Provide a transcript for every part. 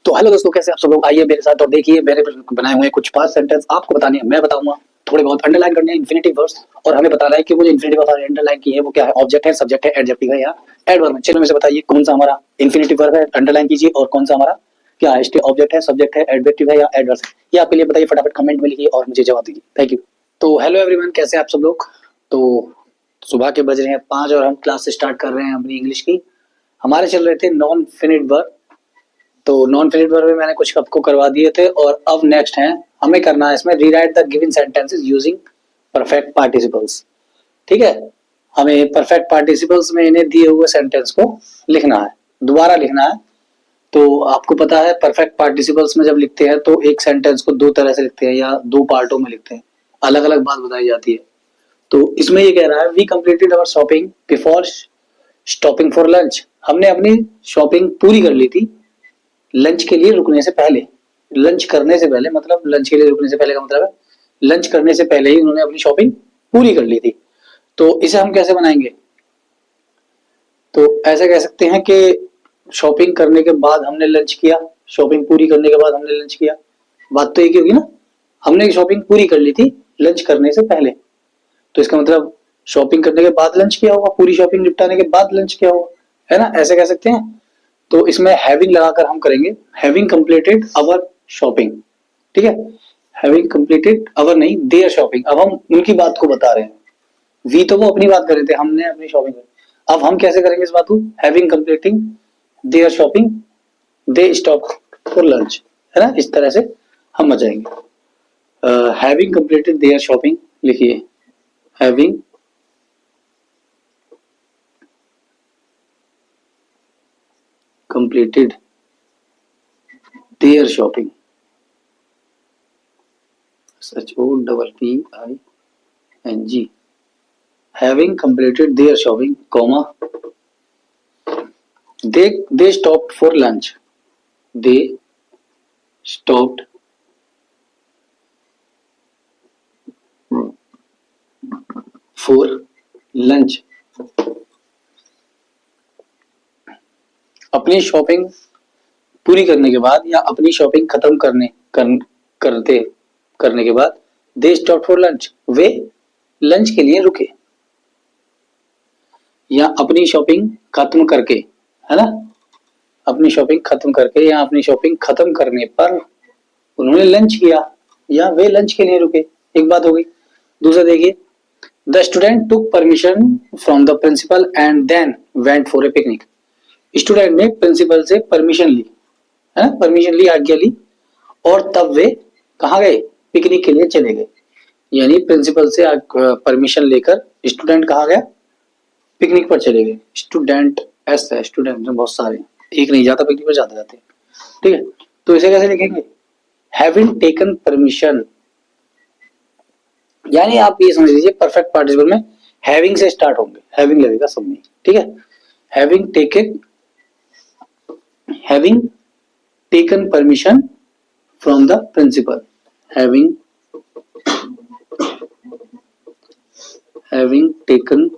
तो हेलो दोस्तों, कैसे आप सब लोग। आइए मेरे साथ और देखिए मैंने बनाए हुए कुछ 5 सेंटेंस आपको बताने हैं, मैं बताऊंगा। थोड़े बहुत अंडरलाइन करने हैं इंफिनिटिव वर्ड्स, और हमें बताना है कि वो जो इंफिनिटिव वर्ड अंडरलाइन की है वो क्या है, ऑब्जेक्ट है, सब्जेक्ट है, एडजेक्टिव है या एडवर्ब है। चलो में से बताइए कौन सा हमारा इंफिनिटिव वर्ब है, अंडरलाइन कीजिए, और कौन सा हमारा क्या है, ऑब्जेक्ट है, सब्जेक्ट है, एडजेक्टिव है या एडवर्ब है। ये आपके लिए बताइए, फटाफट कमेंट में लिखिए और मुझे जवाब दीजिए। Thank you. तो हेलो एवरीवन, कैसे आप सब लोग। तो सुबह के बज रहे हैं 5 और हम क्लास स्टार्ट कर रहे हैं अपनी इंग्लिश की। हमारे चल रहे थे नॉन फिनिट वर्ब। तो नॉन फिनिट वर्ब में मैंने कुछ आपको करवा दिए थे, और अब नेक्स्ट है हमें करना है इसमें rewrite the given sentences using perfect participles. ठीक है, हमें परफेक्ट पार्टिसिपल्स में इन्हें दिए हुए सेंटेंस को लिखना है, दोबारा लिखना है। तो आपको पता है परफेक्ट पार्टिसिपल्स में जब लिखते हैं तो एक सेंटेंस को दो तरह से लिखते हैं या दो पार्टों में लिखते हैं, अलग अलग बात बताई जाती है। तो इसमें ये कह रहा है we completed our shopping before stopping for lunch. हमने अपनी शॉपिंग पूरी कर ली थी लंच के लिए रुकने से पहले। लंच करने से पहले मतलब लंच के लिए रुकने से पहले का मतलब है लंच करने से पहले ही उन्होंने अपनी शॉपिंग पूरी कर ली थी। तो इसे हम कैसे बनाएंगे, तो ऐसे कह सकते हैं कि शॉपिंग करने के बाद हमने लंच किया, शॉपिंग पूरी करने के बाद हमने लंच किया। बात तो एक ही होगी ना, हमने शॉपिंग पूरी कर ली थी लंच करने से पहले, तो इसका मतलब शॉपिंग करने के बाद लंच किया होगा, पूरी शॉपिंग निपटाने के बाद लंच किया होगा, है ना, ऐसे कह सकते हैं। तो इसमें हैविंग लगाकर हम करेंगे हैविंग कंप्लीटेड अवर शॉपिंग। ठीक है, हैविंग कंप्लीटेड अवर नहीं, देयर शॉपिंग। अब हम उनकी बात को बता रहे हैं, वी तो वो अपनी बात कर रहे थे, हमने अपनी शॉपिंग करी। अब हम कैसे करेंगे इस बात को, having completing there shopping they stop for lunch, है ना, इस तरह से हम बचाएंगे। हैविंग कंप्लीटेड देयर शॉपिंग लिखिए, having completed their shopping, SHOPPING, having completed their shopping, comma, they stopped for lunch, they stopped for lunch। अपनी शॉपिंग पूरी करने के बाद या अपनी शॉपिंग खत्म करने के बाद they stop for lunch, way lunch के लिए रुके। या अपनी शॉपिंग खत्म करके, है ना, अपनी शॉपिंग खत्म करके या अपनी शॉपिंग खत्म करने पर उन्होंने लंच किया या वे लंच के लिए रुके, एक बात हो गई। दूसरा देखिए, the student took permission from the principal and then went for a picnic. Student ने प्रिंसिपल से परमिशन ली, है ना, परमिशन ली, आज्ञा ली, और तब वे कहाँ गए, पिकनिक के लिए चले गए। यानी प्रिंसिपल से परमिशन लेकर स्टूडेंट कहाँ गया, पिकनिक पर चले गए। स्टूडेंट एस है, स्टूडेंट बहुत सारे, एक नहीं जाता पिकनिक पर, जाते जाते। ठीक है, तो इसे कैसे लिखेंगे, हैविंग टेकन परमिशन। यानी आप ये समझ लीजिए परफेक्ट पार्टिसिपल में हैविंग से स्टार्ट होंगे, हैविंग लगेगा सब में। ठीक है, having taken permission from the principal, having taken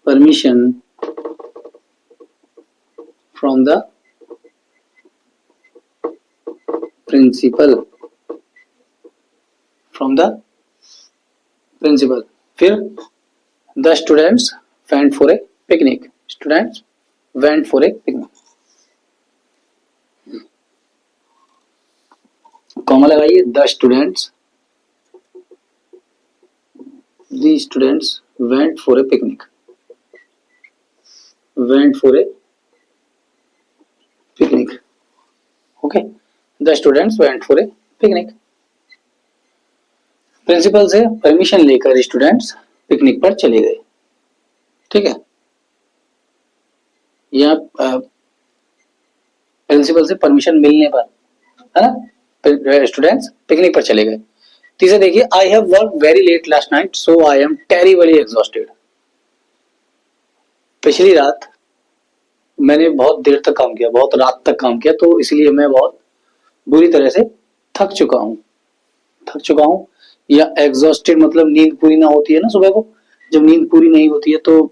permission from the principal, फिर the students went for a picnic, comma लगाइए, the students went for a picnic, okay, the students went for a picnic। Principal से permission लेकर students picnic पर चले गए। ठीक है, या प्रिंसिपल से परमिशन मिलने पर, है ना, स्टूडेंट्स पिकनिक पर चले गए। तीसरा देखिए, I have work very late last night so I am terribly exhausted. पिछली रात मैंने बहुत देर तक काम किया, बहुत रात तक काम किया, तो इसलिए मैं बहुत बुरी तरह से थक चुका हूँ। या एग्जॉस्टेड मतलब नींद पूरी ना होती है ना सुबह को, जब नींद पूरी नहीं होती है तो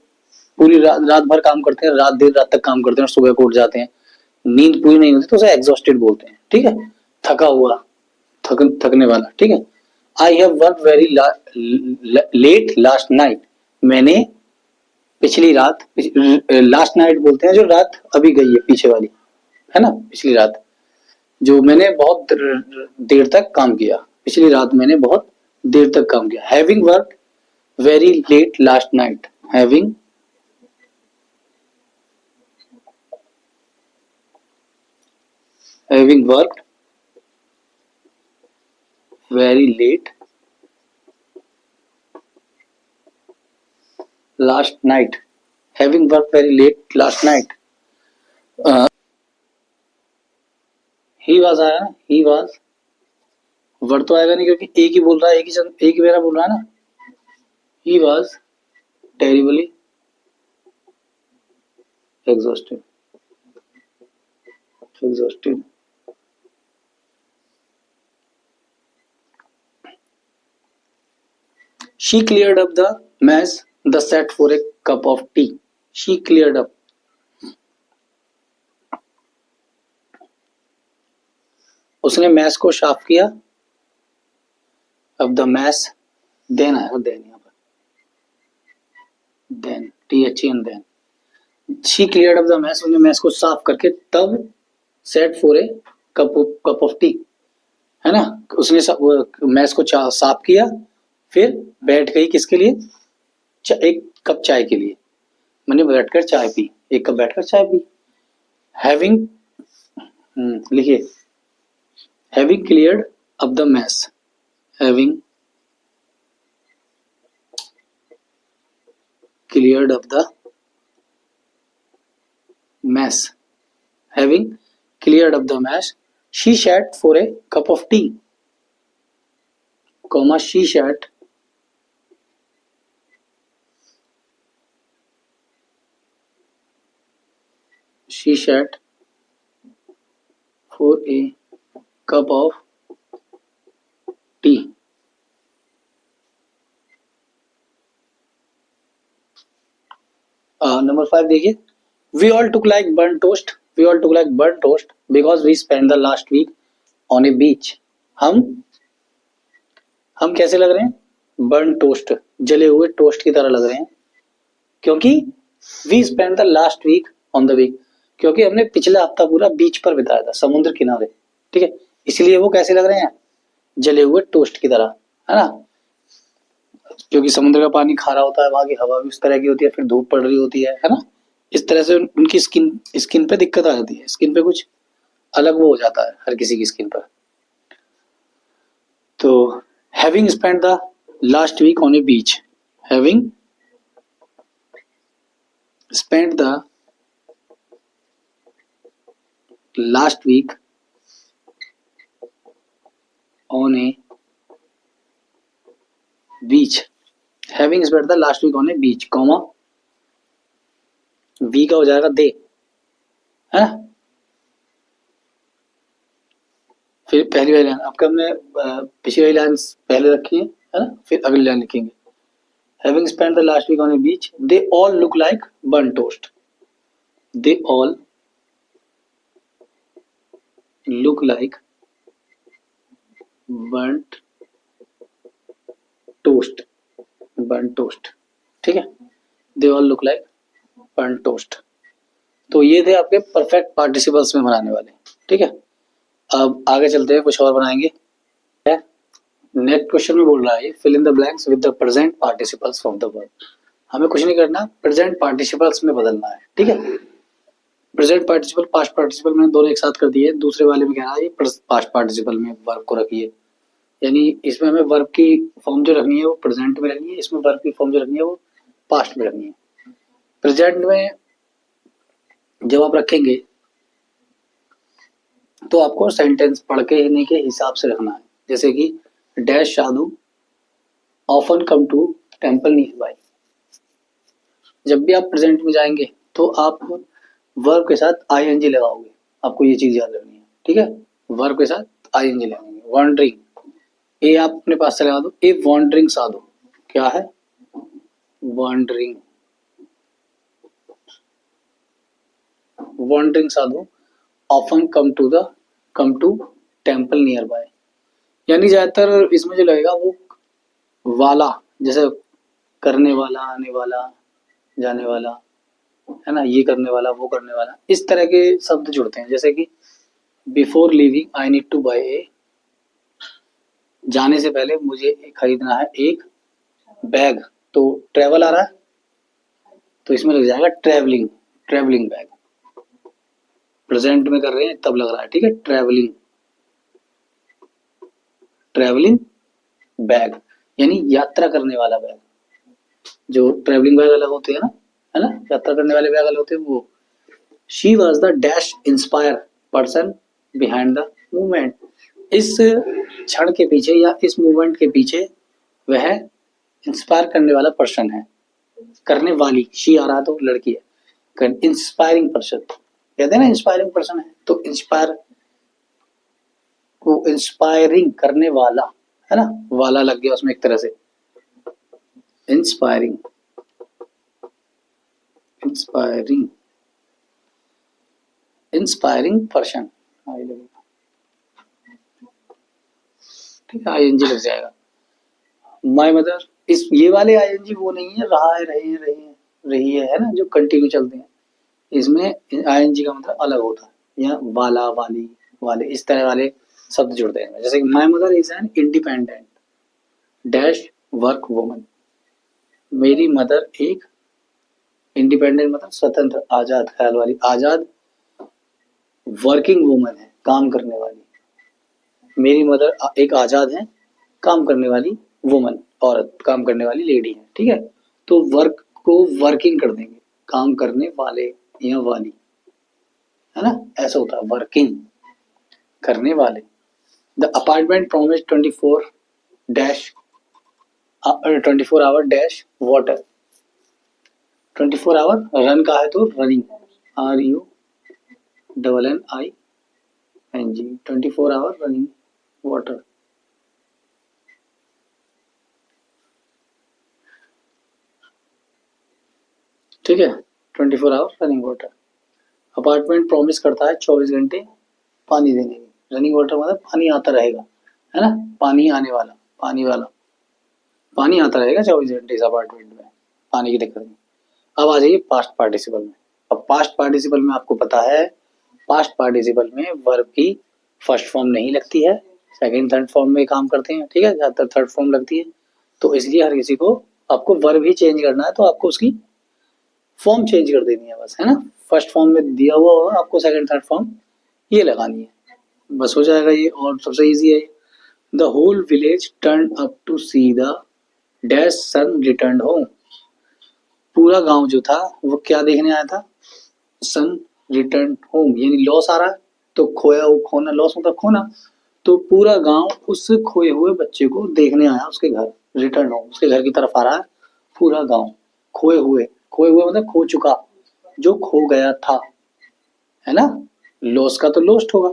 पूरी रात भर काम करते हैं, देर रात तक काम करते हैं और सुबह को उठ जाते हैं, नींद पूरी नहीं होती तो उसे एग्जॉस्टेड बोलते हैं, ठीक है, थका हुआ, थकने वाला, ठीक है। I have work very late last night, मैंने पिछली रात, लास्ट नाइट बोलते हैं जो रात अभी गई है पीछे वाली, है ना, पिछली रात, जो मैंने बहुत देर तक काम किया, पिछली रात मैंने बहुत देर तक काम किया। Having work very late last night, having work very late last night, having work very late last night. He was आया ना, ही वाज, वर्ड तो आएगा नहीं क्योंकि एक ही बोल रहा है, एक ही मेरा बोल रहा है ना। He was terribly exhausted, exhausted. She cleared up the mess, the set for a cup of tea. She cleared up. उसने मैस को साफ किया। अब द मैस, देन आया, देन यहाँ पर, then THEN, then. She cleared up the mess, उसने mess को साफ करके तब sat for a cup of tea, है ना, उसने मैस को साफ किया, फिर बैठ गई किसके लिए, एक कप चाय के लिए, मैंने बैठकर चाय पी, एक कप बैठकर चाय पी। हैविंग, लिखिए, having cleared up the mess, having cleared up the mess, having cleared up the mess, she sat for a cup of tea, comma, she sat for a cup of tea. Number 5 देखिए, we all took like burnt toast, we all took like burnt toast because we spent the last week on a beach. हम कैसे लग रहे हैं, burn toast, जले हुए toast की तरह लग रहे हैं, क्योंकि we spend the last week on the week, क्योंकि हमने पिछला हफ्ता पूरा बीच पर बिताया था, समुद्र किनारे, ठीक है, इसलिए वो कैसे लग रहे हैं, जले हुए टोस्ट की तरह, है ना, क्योंकि समुद्र का पानी खारा होता है, वहां की हवा भी उस तरह की होती है, फिर धूप पड़ रही होती है ना, इस तरह से उनकी स्किन पे दिक्कत आ जाती है, स्किन पे कुछ अलग वो हो जाता है हर किसी की स्किन पर। तो having spend the last week on a beach, having spend the last week on a beach, having spend the last week on a beach, comma, we का हो जाएगा दे, है ना, फिर पहली वाली लाइन, आपका हमने पिछली वाली लाइन पहले रखी है ना, फिर अगली लाइन लिखेंगे, having spend the last week on a beach, they all look like burn toast, they all look like burnt toast, burn toast, ठीक है, they all look like burn toast. तो ये थे आपके परफेक्ट पार्टिसिपल्स में बनाने वाले, ठीक है। अब आगे चलते हैं, कुछ और बनाएंगे। नेक्स्ट क्वेश्चन में बोल रहा है fill in the blanks with the present participles from the verb, हमें कुछ नहीं करना, प्रेजेंट पार्टिसिपल्स में बदलना है, ठीक है। प्रेजेंट पार्टिसिपल, पास्ट पार्टिसिपल मैंने दोनों एक साथ कर दिए, दूसरे वाले में कह रहा है पास्ट पार्टिसिपल में वर्ब को रखिए, यानी इसमें हमें वर्ब की फॉर्म जो रखनी है वो प्रेजेंट में रखनी है, इसमें वर्ब की फॉर्म जो रखनी है वो पास्ट में रखनी है। प्रेजेंट में जब आप रखेंगे तो आपको सेंटेंस पढ़ के हिने के हिसाब से रखना है, जैसे कि dash sadhu often come to temple nearby, जब भी आप प्रेजेंट में जाएंगे तो आप वर्ब के साथ आईएनजी लगाओगे, आपको ये चीज याद रखनी है, ठीक है, वर्ब के साथ आईएनजी लगाएंगे। वॉन्डरिंग, ए आप अपने पास से लगा दो, ए वॉन्डरिंग साधु, क्या है, wandering, wandering sadhu often come to temple nearby, यानी ज्यादातर इसमें जो लगेगा वो वाला, जैसे करने वाला, आने वाला, जाने वाला, है ना, ये करने वाला, वो करने वाला, इस तरह के शब्द जुड़ते हैं। जैसे कि before living I need to buy a, जाने से पहले मुझे खरीदना है एक बैग, तो ट्रेवल आ रहा है तो इसमें लग जाएगा ट्रेवलिंग, ट्रेवलिंग बैग। प्रेजेंट में कर रहे हैं तब लग रहा है, ठीक है, ट्रेवलिंग, ट्रेवलिंग बैग यानी यात्रा करने वाला बैग। जो ट्रेवलिंग बैग अलग होते हैं ना, है ना, यात्रा करने वाले बैग अलग होते हैं वो। She was the dash inspire person behind the movement, इस क्षण के पीछे या इस मूवमेंट के पीछे वह इंस्पायर करने वाला पर्सन है। करने वाली, शी आ रहा तो लड़की है, इंस्पायरिंग पर्सन, कहते हैं ना इंस्पायरिंग पर्सन है, तो इंस्पायर को इंस्पायरिंग करने वाला, है ना, वाला लग गया उसमें एक तरह से, इंस्पायरिंग, इंस्पायरिंग, इंस्पायरिंग पर्सन, ठीक है, आईएनजी लग जाएगा। माय मदर, इस ये वाले आईएनजी वो नहीं है, रहा है, रही है ना, जो कंटिन्यू चलते हैं, इसमें आईएनजी का मतलब अलग होता है, या वाला, वाली, वाले, इस तरह वाले शब्द जुड़ते हैं। जैसे my mother is an independent dash work woman, मेरी मदर एक इंडिपेंडेंट मतलब स्वतंत्र, आजाद ख्याल वाली, आजाद वर्किंग वुमन है, काम करने वाली। मेरी मदर एक आजाद है, काम करने वाली वुमन, औरत, काम करने वाली लेडी है, ठीक है। तो वर्क को वर्किंग कर देंगे, काम करने वाले या वाली, है ना, ऐसा होता है, वर्किंग करने वाले। The apartment promise 24 hour dash water, 24 hour run का है तो running, RUNNING, 24 hour running water, ठीक है, 24 hour running water. Apartment promise करता है 24 घंटे पानी देने की, रनिंग वाटर मतलब पानी आता रहेगा, है ना, पानी आने वाला, पानी वाला, पानी आता रहेगा 24 घंटे इस अपार्टमेंट में, पानी की दिक्कत नहीं। अब आ जाइए पास्ट पार्टिसिपल में। अब पास्ट पार्टिसिपल में आपको पता है, पास्ट पार्टिसिपल में वर्ब की फर्स्ट फॉर्म नहीं लगती है, सेकंड थर्ड फॉर्म में काम करते हैं, ठीक है, ज्यादातर थर्ड फॉर्म लगती है, तो इसलिए हर किसी को आपको वर्ब ही चेंज करना है, तो आपको उसकी फॉर्म चेंज कर देनी है बस, है ना, फर्स्ट फॉर्म में दिया हुआ होगा, आपको सेकंड थर्ड फॉर्म ये लगानी है, बस हो जाएगा ये, और सबसे इजी है। The whole village turn up to see the dash son return home, पूरा गांव जो था वो क्या देखने आया था, सन रिटर्न होम, यानी लॉस आ रहा है तो खोया, वो खोना, लॉस होता खोना, तो पूरा गांव उस खोए हुए बच्चे को देखने आया उसके घर, रिटर्न होम, उसके घर की तरफ आ रहा है पूरा गांव। खोए हुए, खोए हुए मतलब खो चुका, जो खो गया था, है ना, लॉस का तो लॉस्ट होगा,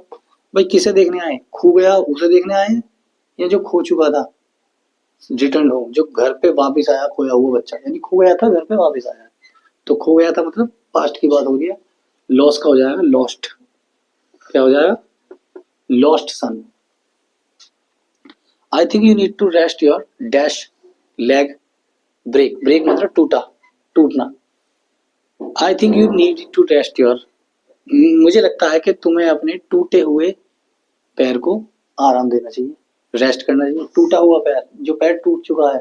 भाई किसे देखने आए, खो गया उसे देखने आए, या जो खो चुका था, रिटर्न होम, जो घर पे वापस आया खोया हुआ बच्चा, यानी खो गया था घर पे वापस आया, तो खो गया था मतलब पास्ट की बात हो रही है, लॉस का हो जाएगा लॉस्ट, क्या हो जाएगा, lost son. I think you need to rest your dash leg break, break मतलब टूटा, टूटना, I think you need to rest your, मुझे लगता है कि तुम्हें अपने टूटे हुए पैर को आराम देना चाहिए, रेस्ट करना चाहिए। टूटा हुआ पैर, जो पैर टूट चुका है,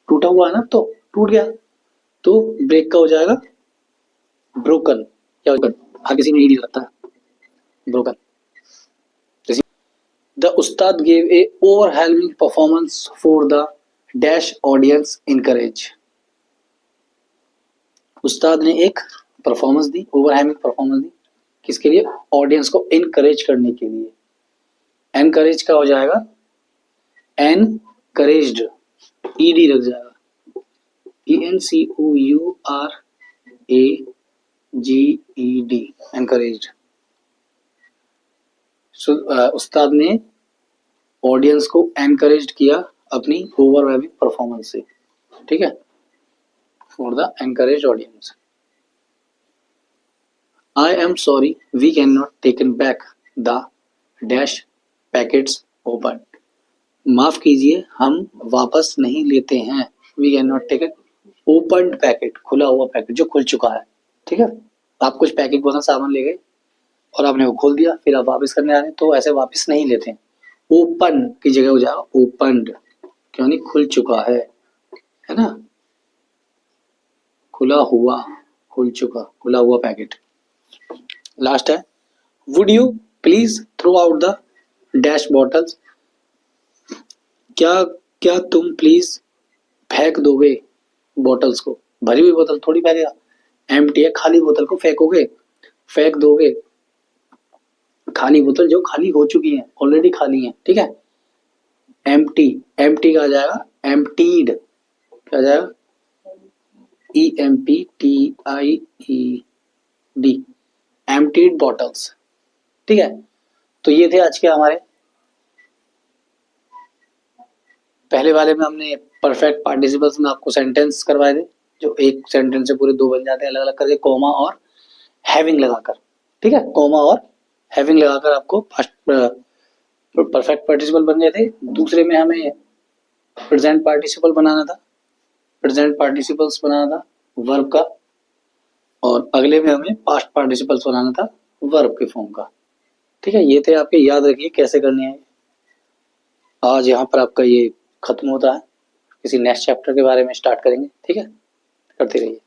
टूटा हुआ है ना, तो टूट गया, तो ब्रेक का हो जाएगा ब्रोकन, क्या होगा, हर किसी में ही नहीं लगता broken. The Ustad gave a overwhelming performance for the dash audience encourage, उस्ताद ने एक परफॉर्मेंस दी, ओवरवेलमिंग परफॉर्मेंस दी, किसके लिए, ऑडियंस को इनकरेज करने के लिए। एनकरेज का हो जाएगा एनकरेज्ड, ईडी लग जाएगा, ENCOURAGED, एनकरेज्ड। उस्ताद ने ऑडियंस को एनकरेज किया अपनी ओवरवेलमिंग परफॉर्मेंस से, ठीक है, for the encourage audience. I am sorry we can not taken back the dash packets open. माफ कीजिए हम वापस नहीं लेते हैं। We can not take it open packet, खुला हुआ पैकेट जो खुल चुका है। ठीक है, आप कुछ पैकिंग पसंद सामान ले गए और आपने वो खोल दिया, फिर आप वापस करने आ रहे हैं तो ऐसे वापस नहीं लेते हैं। ओपन की जगह हो जाएगा ओपनड, क्यों नहीं, खुल चुका है ना, खुला हुआ, खुल चुका, खुला हुआ पैकेट। लास्ट है, would you please throw out the dash bottles. क्या क्या तुम प्लीज फेंक दोगे बॉटल्स को। भरी हुई बोतल थोड़ी फेंकेगा, एम्प्टी है, खाली बोतल को फेंकोगे, फेंक दोगे। खाली बोतल जो खाली हो चुकी है, ऑलरेडी खाली है। ठीक है, एम्प्टी, एम्प्टी का आ जाएगा एम्प्टीड, क्या आ जाएगा EMPTIED, एम्प्टीड बॉटल्स। ठीक है, तो ये थे आज के हमारे पहले वाले में। हमने परफेक्ट पार्टिसिपल्स में आपको सेंटेंस करवाए थे, जो एक सेंटेंस से पूरे दो बन जाते हैं अलग अलग करके, कॉमा और हैविंग लगाकर। ठीक है, कॉमा और हैविंग लगाकर आपको परफेक्ट पार्टिसिपल बन गए थे। दूसरे में हमें प्रेजेंट पार्टिसिपल बनाना था, प्रेजेंट पार्टिसिपल्स बनाना था वर्ब का, और अगले में हमें पास्ट पार्टिसिपल्स बनाना था वर्ब के फॉर्म का। ठीक है, ये थे आपके, याद रखिए कैसे करने हैं। आज यहाँ पर आपका ये खत्म होता है, किसी नेक्स्ट चैप्टर के बारे में स्टार्ट करेंगे। ठीक है, करते रहिए।